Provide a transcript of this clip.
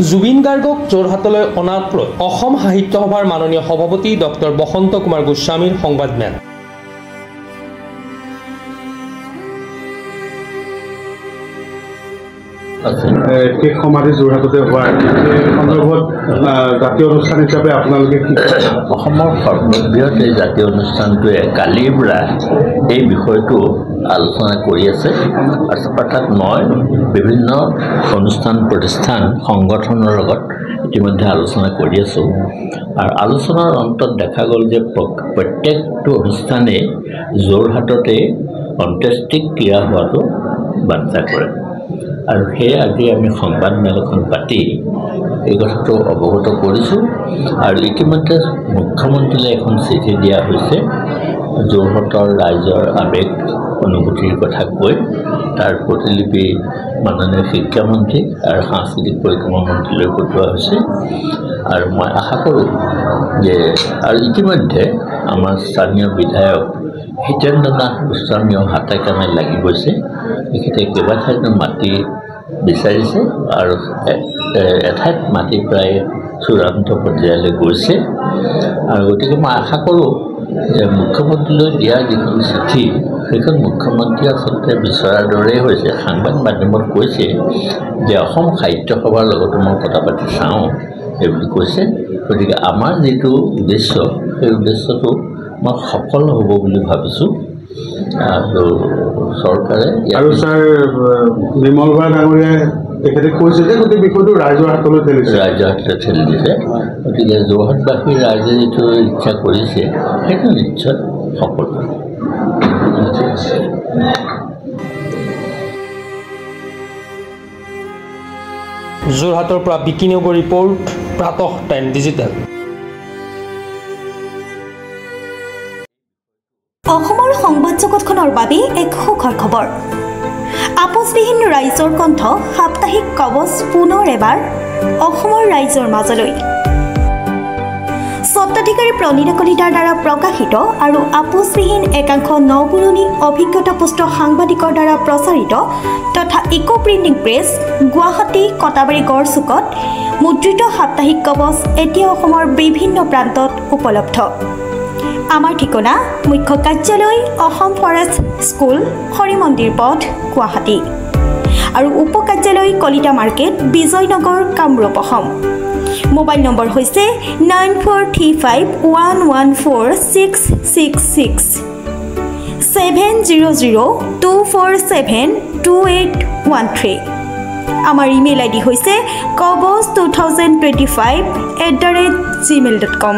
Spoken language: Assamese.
জুবিন গাৰ্গক যোৰহাটলৈ অনাক লৈ অসম সাহিত্য সভাৰ মাননীয় সভাপতি ডক্টৰ বসন্ত কুমাৰ গোস্বামীৰ সংবাদমেল। শেষ সমাধি যোৰহাটতে হোৱাৰ সন্দৰ্ভত জাতীয় অনুষ্ঠান হিচাপে আপোনালোকে অসমৰ সৰ্ববৃহৎ এই জাতীয় অনুষ্ঠানটোৱে কালিৰ পৰা এই বিষয়টো আলোচনা কৰি আছে। অৰ্থাৎ মই বিভিন্ন অনুষ্ঠান প্ৰতিষ্ঠান সংগঠনৰ লগত ইতিমধ্যে আলোচনা কৰি আছোঁ আৰু আলোচনাৰ অন্তত দেখা গ'ল যে প্ৰত্যেকটো অনুষ্ঠানেই যোৰহাটতে অন্ত্যেষ্টিক্ৰিয়া হোৱাটো বাঞ্ছা কৰে আৰু সেয়ে আজি আমি সংবাদমেল এখন পাতি এই কথাটো অৱগত কৰিছোঁ আৰু ইতিমধ্যে মুখ্যমন্ত্ৰীলৈ এখন চিঠি দিয়া হৈছে যোৰহাটৰ ৰাইজৰ আৱেগ অনুভূতিৰ কথা কৈ তাৰ প্ৰতিলিপি মাননীয় শিক্ষামন্ত্ৰী আৰু সাংস্কৃতিক পৰিক্ৰমা মন্ত্ৰীলৈ পঠোৱা হৈছে আৰু মই আশা কৰোঁ যে আৰু ইতিমধ্যে আমাৰ স্থানীয় বিধায়ক হিতেন্দ্ৰ নাথ গোস্বামীও হাতে কামে লাগি গৈছে। তেখেতে কেইবাঠাইতো মাটি বিচাৰিছে আৰু এঠাইত মাটি প্ৰায় চূড়ান্ত পৰ্যায়লৈ গৈছে আৰু গতিকে মই আশা কৰোঁ যে মুখ্যমন্ত্ৰীলৈ দিয়া যিখন চিঠি সেইখন মুখ্যমন্ত্ৰীয়ে আচলতে বিচৰাৰ দৰেই হৈছে। সাংবাদ মাধ্যমত কৈছে যে অসম সাহিত্য সভাৰ লগতো মই কথা পাতি চাওঁ এইবুলি কৈছে। গতিকে আমাৰ যিটো উদ্দেশ্য সেই উদ্দেশ্যটো মই সফল হ'ব বুলি ভাবিছোঁ আৰু চৰকাৰে আৰু ছাৰ বিমল বৰা ডাঙৰীয়াই তেখেতে কৈছে যে গোটেই বিষয়টো ৰাইজৰ হাতলৈ ঠেলি দিছে। গতিকে যোৰহাটবাসীৰ ৰাইজে যিটো ইচ্ছা কৰিছে সেইটো নিশ্চয় সফল হ'ব। যোৰহাটৰ পৰা বিকিনিয়োগৰ ৰিপৰ্ট, প্ৰাতঃ টাইম ডিজিটেল। অসমৰ সংবাদ জগতখনৰ বাবে এক সুখৰ খবৰ। আপোচবিহীন ৰাইজৰ কণ্ঠ সাপ্তাহিক কবচ পুনৰ এবাৰ অসমৰ ৰাইজৰ মাজলৈ। স্বত্বাধিকাৰী প্ৰণীতা কলিতাৰ দ্বাৰা প্ৰকাশিত আৰু আপোচবিহীন একাংশ নপুৰণি অভিজ্ঞতাপুষ্ট সাংবাদিকৰ দ্বাৰা প্ৰচাৰিত তথা eco printing press Guwahati Katabari গড়চুকত মুদ্ৰিত সাপ্তাহিক কবচ এতিয়া অসমৰ বিভিন্ন প্ৰান্তত উপলব্ধ। আমাৰ ঠিকনা মুখ্য কাৰ্যালয় অসম ফৰেষ্ট স্কুল হৰিমন্দিৰ পথ গুৱাহাটী আৰু উপ কাৰ্যালয় Kalita market Bijoynagar Kamrup Assam. Mobile number হৈছে 9435114666 70024728813। আমাৰ ইমেইল আইডি হৈছে kobos2025@gmail.com।